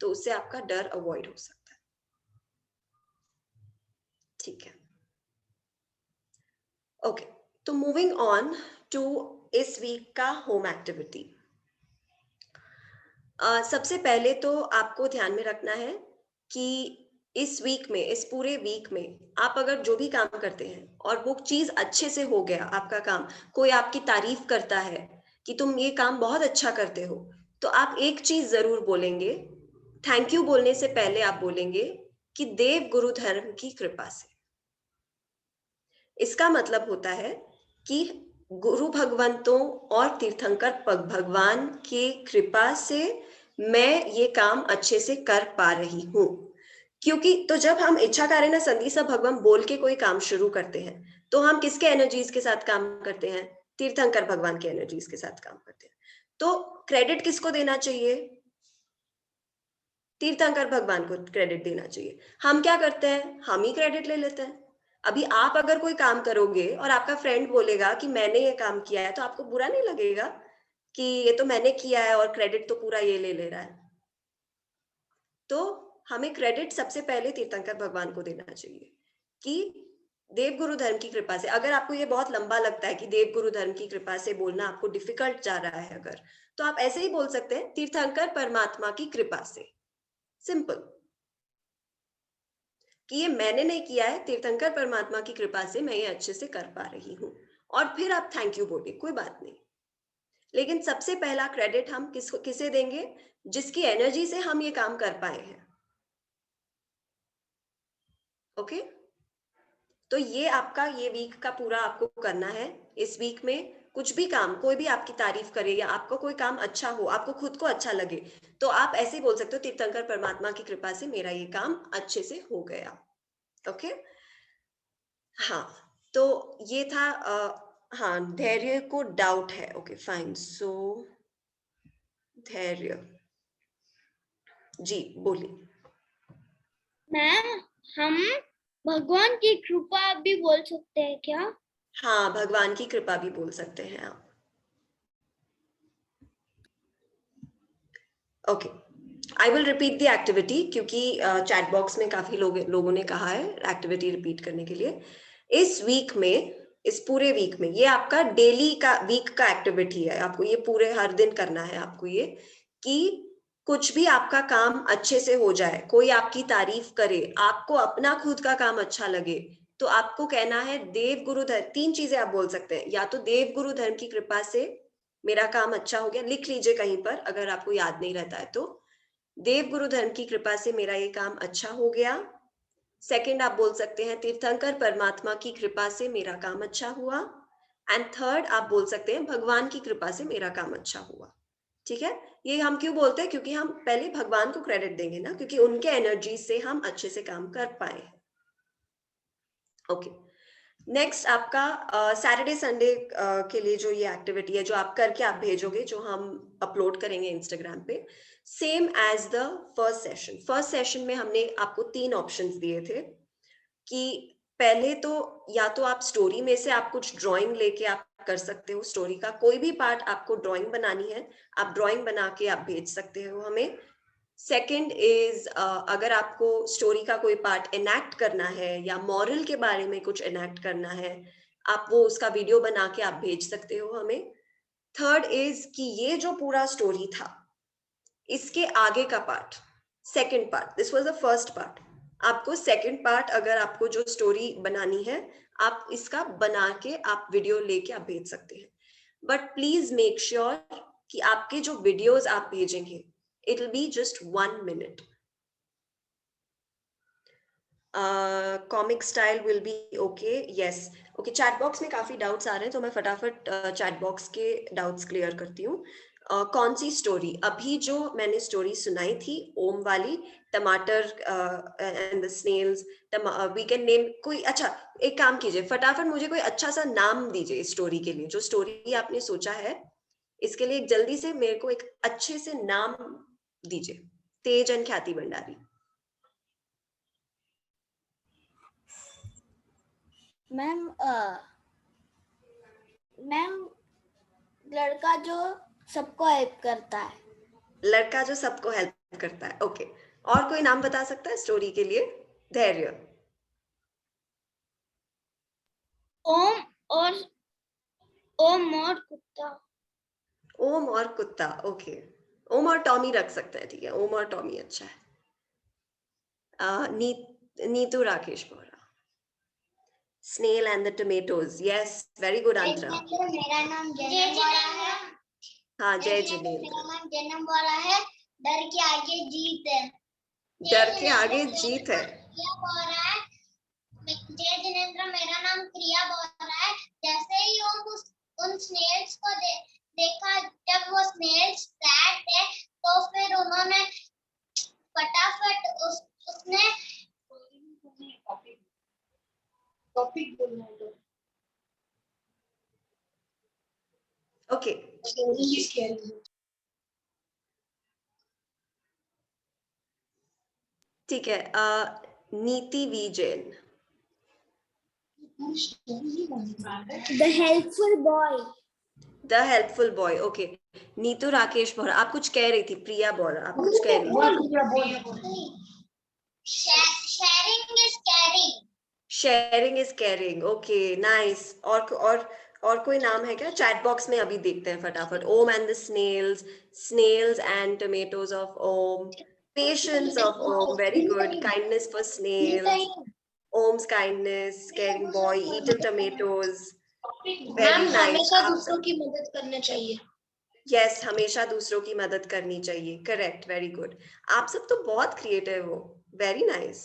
तो उससे आपका डर अवॉइड हो सकता है। ठीक है, ओके। तो मूविंग ऑन टू इस वीक का होम एक्टिविटी। सबसे पहले तो आपको ध्यान में रखना है कि इस वीक में, इस पूरे वीक में आप अगर जो भी काम करते हैं और वो चीज अच्छे से हो गया, आपका काम, कोई आपकी तारीफ करता है कि तुम ये काम बहुत अच्छा करते हो, तो आप एक चीज जरूर बोलेंगे। थैंक यू बोलने से पहले आप बोलेंगे कि देव गुरु धर्म की कृपा से। इसका मतलब होता है कि गुरु भगवंतों और तीर्थंकर भगवान की कृपा से मैं ये काम अच्छे से कर पा रही हूँ। क्योंकि तो जब हम इच्छाकारेण संधिसा भगवान बोल के कोई काम शुरू करते हैं, तो हम किसके एनर्जीज के साथ काम करते हैं? तीर्थंकर भगवान के एनर्जीज के साथ काम करते हैं। तो क्रेडिट किसको देना चाहिए? तीर्थंकर भगवान को क्रेडिट देना चाहिए। हम क्या करते हैं? हम ही क्रेडिट ले लेते हैं। अभी आप अगर कोई काम करोगे और आपका फ्रेंड बोलेगा कि मैंने ये काम किया है, तो आपको बुरा नहीं लगेगा कि ये तो मैंने किया है और क्रेडिट तो पूरा ये ले रहा है? तो हमें क्रेडिट सबसे पहले तीर्थंकर भगवान को देना चाहिए कि देव गुरु धर्म की कृपा से। अगर आपको ये बहुत लंबा लगता है कि देव गुरु धर्म की कृपा से बोलना आपको डिफिकल्ट जा रहा है अगर, तो आप ऐसे ही बोल सकते हैं, तीर्थंकर परमात्मा की कृपा से। सिंपल, कि ये मैंने नहीं किया है, तीर्थंकर परमात्मा की कृपा से मैं ये अच्छे से कर पा रही हूँ। और फिर आप थैंक यू बोलिए, कोई बात नहीं। लेकिन सबसे पहला क्रेडिट हम किसे देंगे? जिसकी एनर्जी से हम ये काम कर पाए हैं। ओके, तो ये आपका ये वीक का पूरा आपको करना है। इस वीक में कुछ भी काम, कोई भी आपकी तारीफ करे या आपको कोई काम अच्छा हो, आपको खुद को अच्छा लगे, तो आप ऐसे ही बोल सकते हो, तीर्थंकर परमात्मा की कृपा से मेरा ये काम अच्छे से हो गया। ओके, हाँ, तो ये था। हाँ, धैर्य को डाउट है। ओके फाइन, सो धैर्य जी बोलिए। मैम, हम भगवान की कृपा भी बोल सकते हैं क्या? हाँ, भगवान की कृपा भी बोल सकते हैं आप। Okay, I will repeat the activity, क्योंकि चैट बॉक्स में काफी लोगों ने कहा है एक्टिविटी रिपीट करने के लिए। इस वीक में, इस पूरे वीक में, ये आपका डेली का वीक का एक्टिविटी है। आपको ये पूरे हर दिन करना है आपको ये, कि कुछ भी आपका काम अच्छे से हो जाए, कोई आपकी तारीफ करे, आपको अपना खुद का काम अच्छा लगे, तो आपको कहना है देव गुरु धर्म। 3 चीजें आप बोल सकते हैं, या तो देव गुरु धर्म की कृपा से मेरा काम अच्छा हो गया, लिख लीजिए कहीं पर अगर आपको याद नहीं रहता है तो, देव गुरु धर्म की कृपा से मेरा ये काम अच्छा हो गया। सेकंड आप बोल सकते हैं, तीर्थंकर परमात्मा की कृपा से मेरा काम अच्छा हुआ। एंड थर्ड आप बोल सकते हैं, भगवान की कृपा से मेरा काम अच्छा हुआ। ठीक है, ये हम क्यों बोलते हैं? क्योंकि हम पहले भगवान को क्रेडिट देंगे ना, क्योंकि उनके एनर्जी से हम अच्छे से काम कर पाए। ओके, नेक्स्ट आपका सैटरडे संडे के लिए जो ये एक्टिविटी है, जो आप करके आप भेजोगे, जो हम अपलोड करेंगे इंस्टाग्राम पे, same as the first session. First session में हमने आपको 3 ऑप्शंस दिए थे कि पहले तो या तो आप स्टोरी में से आप कुछ ड्राइंग लेके आप कर सकते हो, स्टोरी का कोई भी पार्ट आपको ड्राइंग बनानी है, आप ड्राइंग बना के आप भेज सकते हो हमें। सेकंड इज, अगर आपको स्टोरी का कोई पार्ट एनैक्ट करना है या मॉरल के बारे में कुछ एनैक्ट करना है, आप वो उसका वीडियो बना के आप भेज सकते हो हमें। थर्ड इज कि ये जो पूरा स्टोरी था, इसके आगे का part, second part, this was the first part, आपको सेकंड पार्ट अगर आपको जो स्टोरी बनानी है, आप इसका बना के आप वीडियो लेके आप भेज सकते हैं। बट प्लीज मेक श्योर कि आपके जो वीडियोस आप भेजेंगे, it will be just 1 minute. Comic style will be okay. Yes. Okay, chat box में काफी डाउट्स आ रहे हैं, तो मैं फटाफट चैट बॉक्स के डाउट्स क्लियर करती हूँ। कौन सी स्टोरी? अभी जो मैंने स्टोरी सुनाई थी ओम वाली, टमाटर and the snails, we can name कोई। अच्छा, एक काम कीजिए, फटाफट मुझे कोई अच्छा सा नाम दीजिए स्टोरी के लिए। जो स्टोरी आपने सोचा है इसके लिए जल्दी से मेरे को एक अच्छे से नाम दीजिए। तेज एंड ख्याति भंडारी। मैम लड़का जो सबको हेल्प करता है। लड़का जो सबको हेल्प करता है, ओके। और कोई नाम बता सकता है स्टोरी के लिए? धैर्य। ओम और कुत्ता। ओम और कुत्ता, ओके। ओम और टॉमी रख सकते हैं, ठीक है, ओम और टॉमी अच्छा है। Neetu Rakesh Bora. Snail and the tomatoes, yes, very good answer. मेरा नाम जन्म वाला है। हाँ, जय मेरा जिनेंद्र। नाम जन्म वाला है। डर के आगे जीत है। डर के आगे जीत है। क्रिया बोल रहा है। जय जिनेंद्र, मेरा नाम क्रिया बोल रहा है। जैसे ही उन स्नेल्स को देखा, जब वो स्नेल्स सैड थे, तो फिर उन्होंने फटाफट उसने टॉपिक बोलना है। ओके, ठीक है। Neeti V Jain. The helpful boy. The helpful boy, okay. Neetu Rakesh Bora, आप कुछ कह रही थी। प्रिया बोरा, आप कुछ कह रही थी। Sharing is caring. Sharing is caring, okay, nice. और कोई नाम है क्या? चैट बॉक्स में अभी देखते हैं फटाफट। Om and the snails, snails and tomatoes of Om, patience of Om, very good. Kindness for snails, Om's kindness, caring boy, eat all tomatoes, very nice. आप दूसरों की मदद करना चाहिए। यस, हमेशा दूसरों की मदद करनी चाहिए, करेक्ट, वेरी गुड। आप सब तो बहुत क्रिएटिव हो, वेरी नाइस।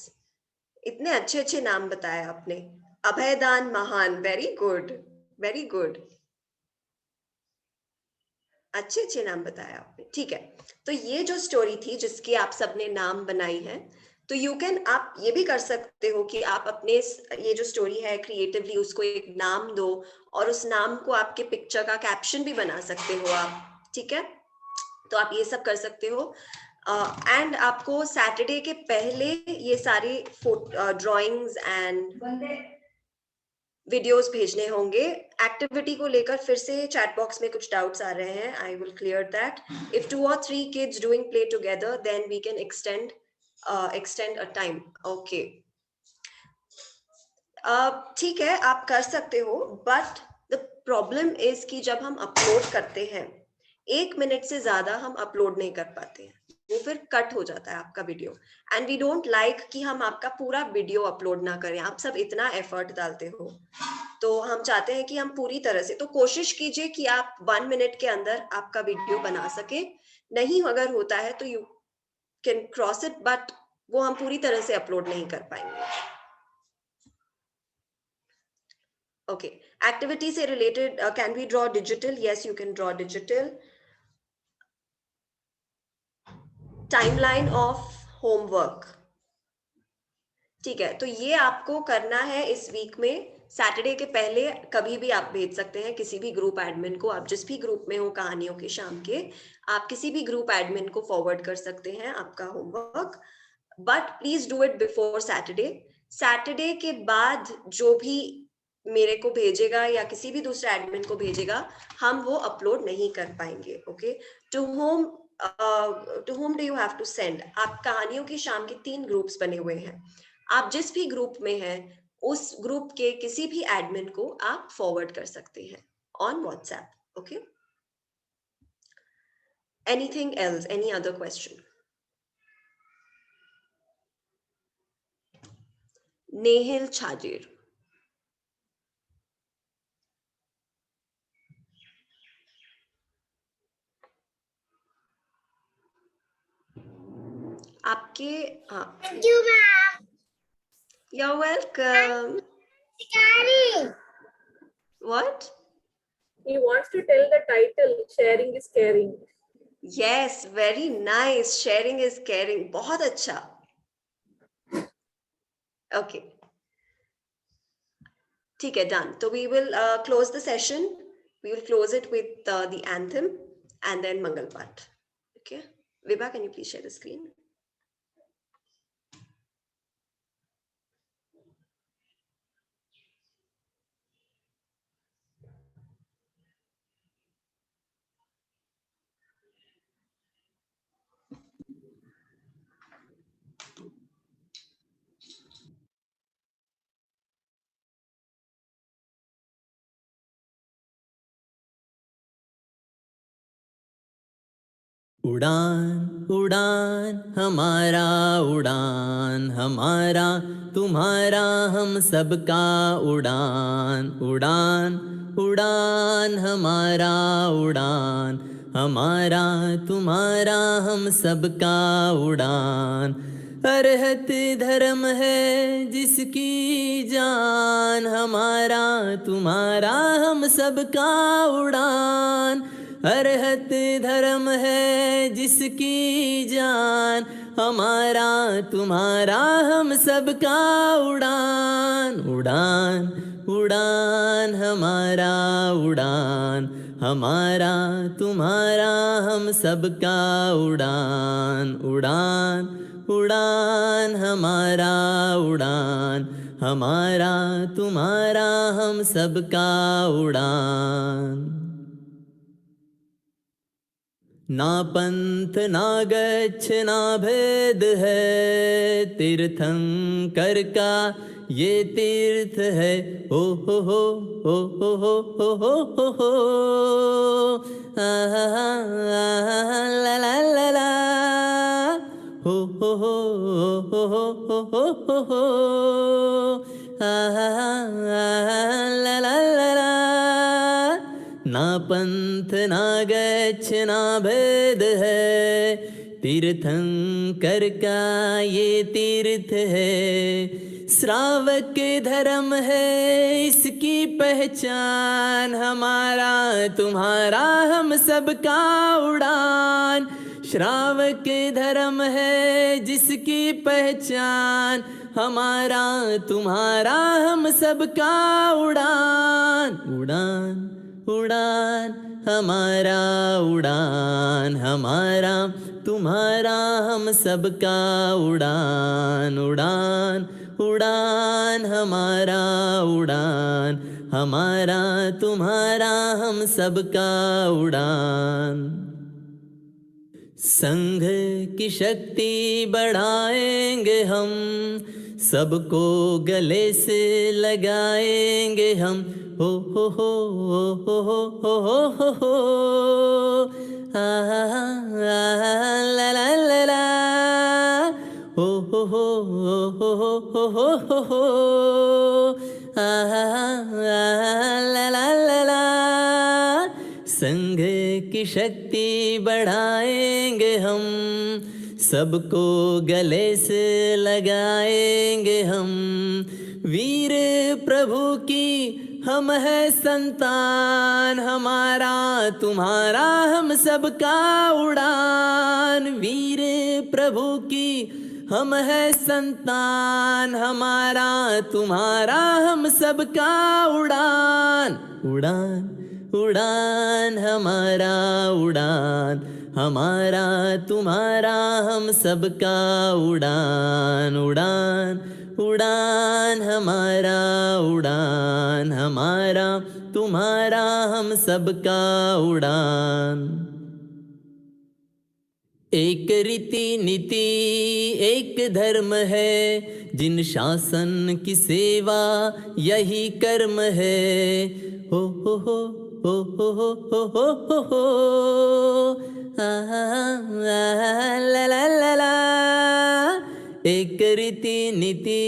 इतने अच्छे अच्छे नाम बताए आपने। अभयदान महान, वेरी गुड, वेरी गुड। अच्छे अच्छे नाम बताया आपने, ठीक है। तो ये जो स्टोरी थी जिसकी आप सबने नाम बनाई है, तो यू कैन, आप ये भी कर सकते हो कि आप अपने ये जो स्टोरी है क्रिएटिवली उसको एक नाम दो, और उस नाम को आपके पिक्चर का कैप्शन भी बना सकते हो आप, ठीक है। तो आप ये सब कर सकते हो। एंड आपको सैटरडे के पहले ये सारी ड्राइंग्स एंड वीडियोस भेजने होंगे। एक्टिविटी को लेकर फिर से चैट बॉक्स में कुछ डाउट्स आ रहे हैं, I will clear that. If 2 or 3 kids doing play together, then we can extend a time, okay। ठीक है, आप कर सकते हो, बट द प्रॉब्लम इज कि जब हम अपलोड करते हैं 1 मिनट से ज्यादा हम अपलोड नहीं कर पाते हैं, वो फिर कट हो जाता है आपका video. And we don't like कि हम आपका पूरा वीडियो अपलोड ना करें। आप सब इतना एफर्ट डालते हो, तो हम चाहते हैं कि हम पूरी तरह से, तो कोशिश कीजिए कि आप 1 मिनट के अंदर आपका वीडियो बना सके। नहीं अगर होता है तो you can cross it, but वो हम पूरी तरह से अपलोड नहीं कर पाएंगे। Okay, activity से related, can we draw digital? Yes, you can draw digital. Timeline of homework, ठीक है। तो ये आपको करना है इस वीक में, सैटरडे के पहले कभी भी आप भेज सकते हैं किसी भी ग्रुप एडमिन को। आप जिस भी ग्रुप में हो कहानियों के शाम के, आप किसी भी ग्रुप एडमिन को फॉरवर्ड कर सकते हैं आपका homework, but please do it before Saturday. Saturday के बाद जो भी मेरे को भेजेगा या किसी भी दूसरे एडमिन को भेजेगा, हम वो अपलोड नहीं कर पाएंगे, okay. To whom do you have to send? आप कहानियों की शाम के 3 ग्रुप्स बने हुए हैं, आप जिस भी ग्रुप में हैं उस ग्रुप के किसी भी एडमिन को आप फॉरवर्ड कर सकते हैं on WhatsApp, okay. Anything else, any other question? Nehil Chhajer. आपके, हाँ, thank you ma'am. you're welcome. What? He wants to tell the title, Sharing is Caring. Yes, very nice. Sharing is caring. बहुत अच्छा. Okay. ठीक है, done. So we will close the session. We will close it with the anthem and then Mangal Path. Okay. Vibha, can you please share the screen? उड़ान उड़ान हमारा उड़ान, हमारा तुम्हारा हम सबका उड़ान। उड़ान उड़ान हमारा उड़ान, हमारा तुम्हारा हम सबका उड़ान। अरहत धर्म है जिसकी जान, हमारा तुम्हारा हम सबका उड़ान। अरहत धर्म है जिसकी जान, हमारा तुम्हारा हम सबका उड़ान। उड़ान उड़ान हमारा उड़ान, हमारा तुम्हारा हम सबका उड़ान। उड़ान उड़ान हमारा उड़ान, हमारा तुम्हारा हम सबका उड़ान। ना पंथ ना गच्छ ना भेद है, तीर्थंकर का ये तीर्थ है। ओ हो हो हो हो हो हो हो हो, ला ला ला ला, हो हो हो हो हो हो हो हो, ला ला ला ला। ना पंथ ना गच्छ ना भेद है, तीर्थंकर का ये तीर्थ है। श्रावक धर्म है इसकी पहचान, हमारा तुम्हारा हम सबका उड़ान। श्रावक धर्म है जिसकी पहचान, हमारा तुम्हारा हम सबका उड़ान। उड़ान उड़ान हमारा उड़ान, हमारा तुम्हारा हम सबका उड़ान। उड़ान उड़ान हमारा उड़ान, हमारा तुम्हारा हम सबका उड़ान। संघ की शक्ति बढ़ाएंगे हम, सबको गले से लगाएंगे हम। हो हो हो हो हो हो हो हो, ला ला ला ला, हो हो हो हो हो हो हो हो, ला ला ला ला। संघ की शक्ति बढ़ाएंगे हम, सबको गले से लगाएंगे हम। वीर प्रभु की हम है संतान, हमारा तुम्हारा हम सबका उड़ान। वीर प्रभु की हम है संतान, हमारा तुम्हारा हम सबका उड़ान। उड़ान उड़ान हमारा उड़ान, हमारा तुम्हारा हम सबका उड़ान। उड़ान उड़ान हमारा उड़ान, हमारा तुम्हारा हम सबका उड़ान। एक रीति नीति एक धर्म है, जिन शासन की सेवा यही कर्म है। हो हो हो हो हो हो हो हो हो, ला ला ला ला। एक रीति नीति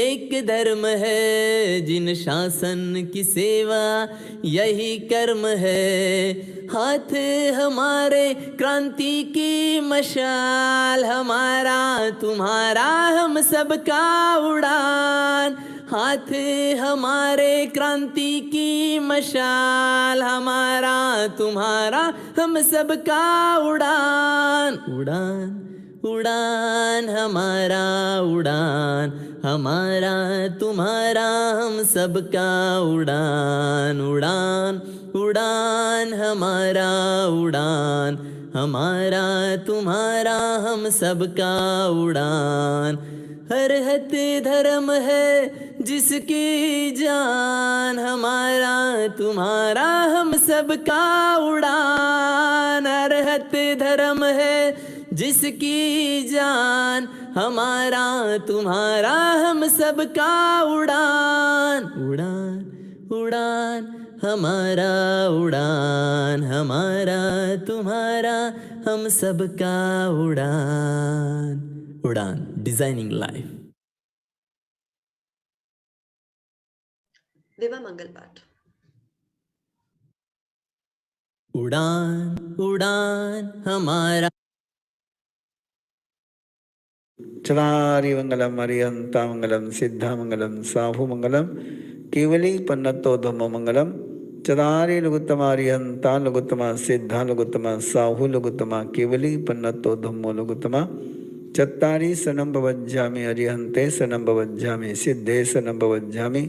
एक धर्म है, जिन शासन की सेवा यही कर्म है। हाथ हमारे क्रांति की मशाल, हमारा तुम्हारा हम सबका उड़ान। हाथ हमारे क्रांति की मशाल, हमारा तुम्हारा हम सबका उड़ान, उड़ान उड़ान हमारा उड़ान, हमारा तुम्हारा हम सबका उड़ान, उड़ान उड़ान हमारा उड़ान, हमारा तुम्हारा हम सबका उड़ान। हर हत धर्म है जिसकी जान, हमारा तुम्हारा हम सबका उड़ान। हर हत धर्म है जिसकी जान, हमारा तुम्हारा हम सबका उड़ान, उड़ान उड़ान हमारा उड़ान, हमारा तुम्हारा हम सबका उड़ान, उड़ान डिजाइनिंग लाइफ। विवा मंगल पाठ। उड़ान उड़ान हमारा चलारिमंगलम अरिहंतामंगलम सिद्धामंगलम साहुमंगलम केवली पन्नतोधम मंगलम। चदारी लघुत्तमा अरिहंता लघुत्तमा सिद्धा लघुत्तमा साहु लघुत्तमा केवली पन्नतोधमो लघुत्तमा। चत्तारि सनं भवज्जामि अरिहन्ते सनं भवज्जामि सिद्धे सनं भवज्जामि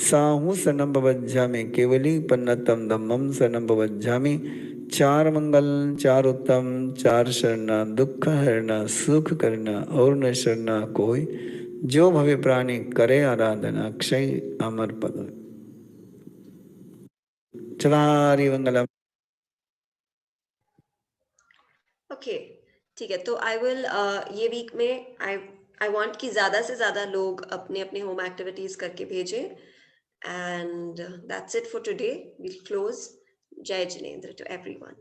साहु सनं भवज्जामि केवली पन्नतम धम्मम सनं भवज्जामि। चार मंगल चार उत्तम चार शरणा दुख हरना सुख करना और न शरणा कोई, जो भवे प्राणी करे आराधना अक्षय अमर पद। चलारि मंगलम। ओके ठीक है, तो आई विल ये वीक में आई वांट कि ज्यादा से ज्यादा लोग अपने अपने होम एक्टिविटीज करके भेजें। And that's it for today, will close. जय जिनेंद्र टू एवरीवन।